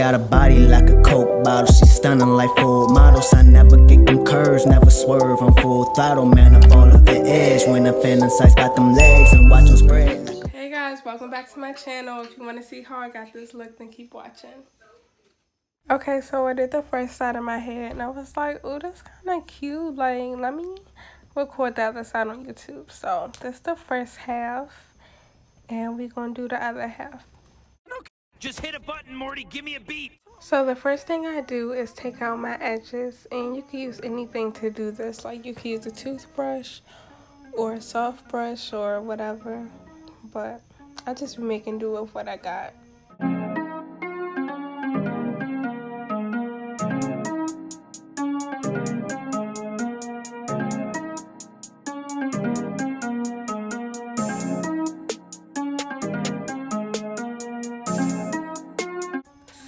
got a body like a Coke bottle. She stunning like full models. I never get them curves, never swerve. I'm full throttle, man. I fall off the edge when I'm feeling size. Got them legs and watch them spread. Hey guys, welcome back to my channel. If you want to see how I got this look, then keep watching. Okay, so I did the first side of my head and I was like, oh, that's kind of cute. Like, let me record the other side on YouTube. So this is the first half and we're going to do the other half. Just hit a button, Morty. Give me a beat. So the first thing I do is take out my edges, and you can use anything to do this. Like you can use a toothbrush or a soft brush or whatever. But I just be making do with what I got.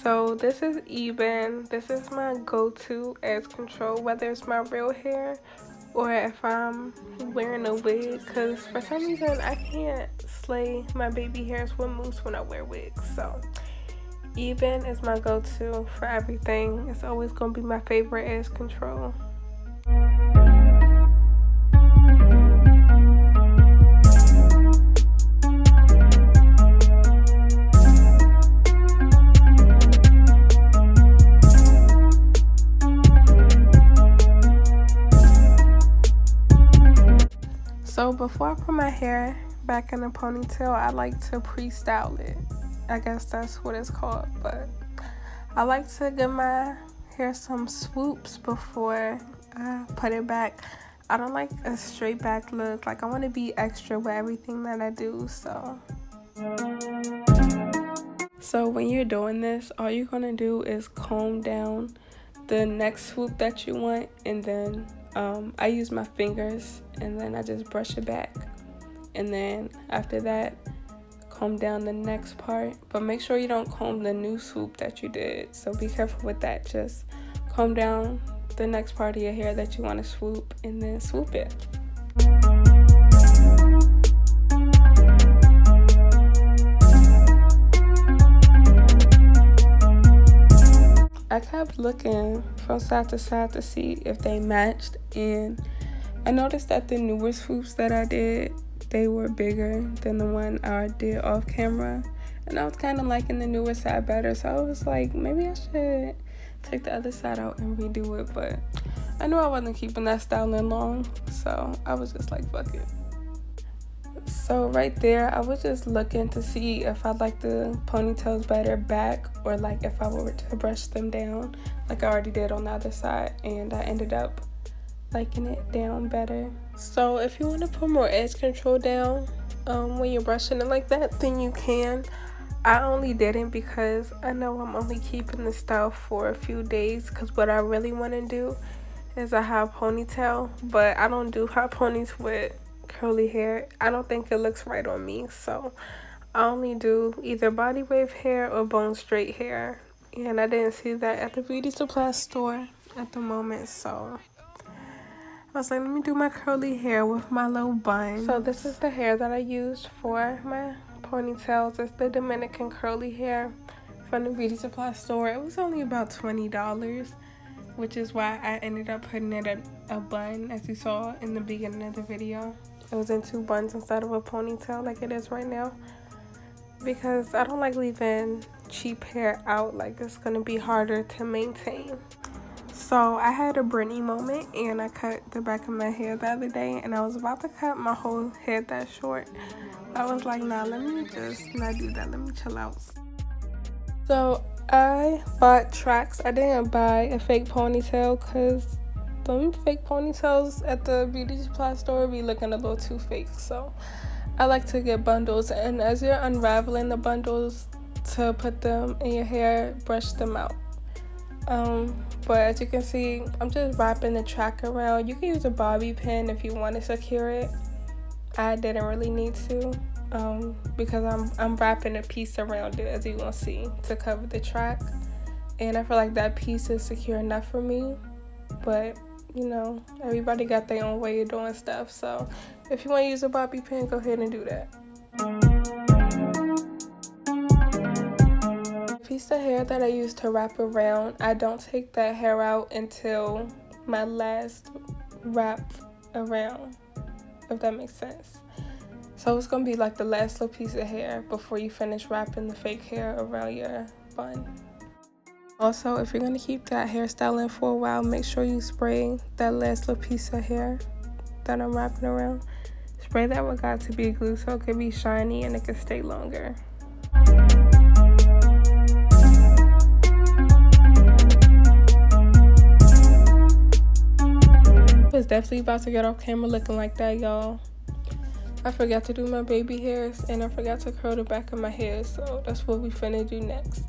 So this is even. This is my go-to edge control, whether it's my real hair or if I'm wearing a wig, because for some reason I can't slay my baby hairs with mousse when I wear wigs. So even is my go-to for everything. It's always gonna be my favorite edge control. So before I put my hair back in a ponytail, I like to pre-style it. I guess that's what it's called, but I like to give my hair some swoops before I put it back. I don't like a straight back look. Like, I want to be extra with everything that I do. So when you're doing this, all you're gonna do is comb down the next swoop that you want, and then I use my fingers and then I just brush it back, and then after that comb down the next part. But make sure you don't comb the new swoop that you did, so be careful with that. Just comb down the next part of your hair that you want to swoop and then swoop it. I kept looking from side to side to see if they matched, and I noticed that the newer swoops that I did, they were bigger than the one I did off camera, and I was kind of liking the newer side better, so I was like, maybe I should take the other side out and redo it. But I knew I wasn't keeping that styling long, so I was just like, fuck it. So right there, I was just looking to see if I like the ponytails better back, or like if I were to brush them down like I already did on the other side, and I ended up liking it down better. So if you want to put more edge control down when you're brushing it like that, then you can. I only didn't because I know I'm only keeping this style for a few days, because what I really want to do is a high ponytail, but I don't do high ponies with curly hair. I don't think it looks right on me, so I only do either body wave hair or bone straight hair, and I didn't see that at the beauty supply store at the moment, so I was like, let me do my curly hair with my little bun. So this is the hair that I used for my ponytails. It's the Dominican curly hair from the beauty supply store. It was only about $20, which is why I ended up putting it in a bun, as you saw in the beginning of the video. It was in 2 buns instead of a ponytail like it is right now, because I don't like leaving cheap hair out. Like, it's gonna be harder to maintain. So I had a Britney moment, and I cut the back of my hair the other day, and I was about to cut my whole head that short. I was like, nah, let me just not do that. Let me chill out. So I bought tracks. I didn't buy a fake ponytail because them fake ponytails at the beauty supply store be looking a little too fake. So I like to get bundles, and as you're unraveling the bundles to put them in your hair, brush them out. But as you can see, I'm just wrapping the track around. You can use a bobby pin if you want to secure it. I didn't really need to, because I'm wrapping a piece around it, as you will see, to cover the track, and I feel like that piece is secure enough for me. But you know, everybody got their own way of doing stuff, so if you want to use a bobby pin, go ahead and do that. the hair that I use to wrap around. I don't take that hair out until my last wrap around, if that makes sense. So it's gonna be like the last little piece of hair before you finish wrapping the fake hair around your bun. Also, if you're gonna keep that hairstyle in for a while, make sure you spray that last little piece of hair that I'm wrapping around. Spray that with Got to Be glue so it can be shiny and it can stay longer. I was definitely about to get off camera looking like that, y'all. I forgot to do my baby hairs and I forgot to curl the back of my hair, so that's what we finna do next.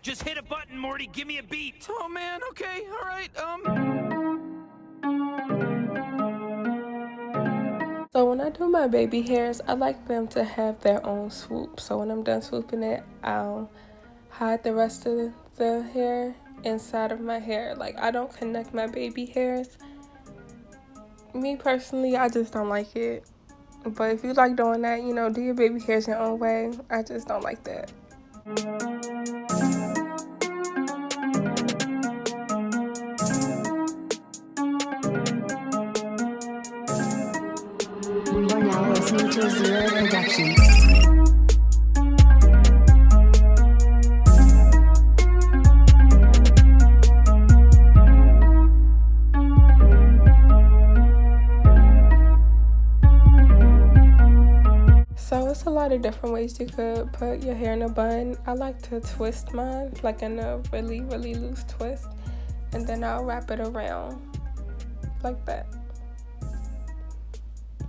Just hit a button, Morty. Give me a beat. Oh man, okay, all right. So when I do my baby hairs, I like them to have their own swoop. So when I'm done swooping it, I'll hide the rest of the hair inside of my hair. Like, I don't connect my baby hairs. Me personally, I just don't like it. But if you like doing that, you know, do your baby hairs your own way. I just don't like that. You are now listening to a Zero production. So it's a lot of different ways you could put your hair in a bun. I like to twist mine, like in a really, really loose twist. And then I'll wrap it around like that.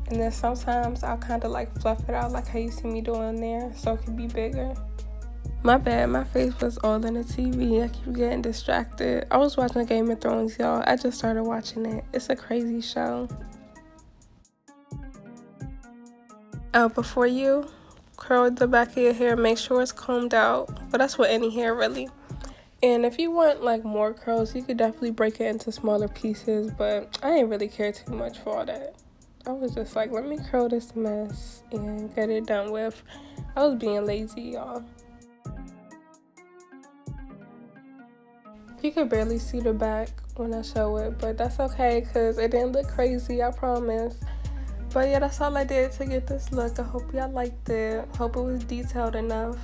And then sometimes I'll kind of like fluff it out like how you see me doing there, so it can be bigger. My bad, my face was all in the TV. I keep getting distracted. I was watching Game of Thrones, y'all. I just started watching it. It's a crazy show. Before you curl the back of your hair, make sure it's combed out. But that's with any hair, really. And if you want like more curls, you could definitely break it into smaller pieces, but I didn't really care too much for all that. I was just like, let me curl this mess and get it done with. I was being lazy, y'all. You could barely see the back when I show it, but that's okay because it didn't look crazy, I promise. But yeah, that's all I did to get this look. I hope y'all liked it. Hope it was detailed enough.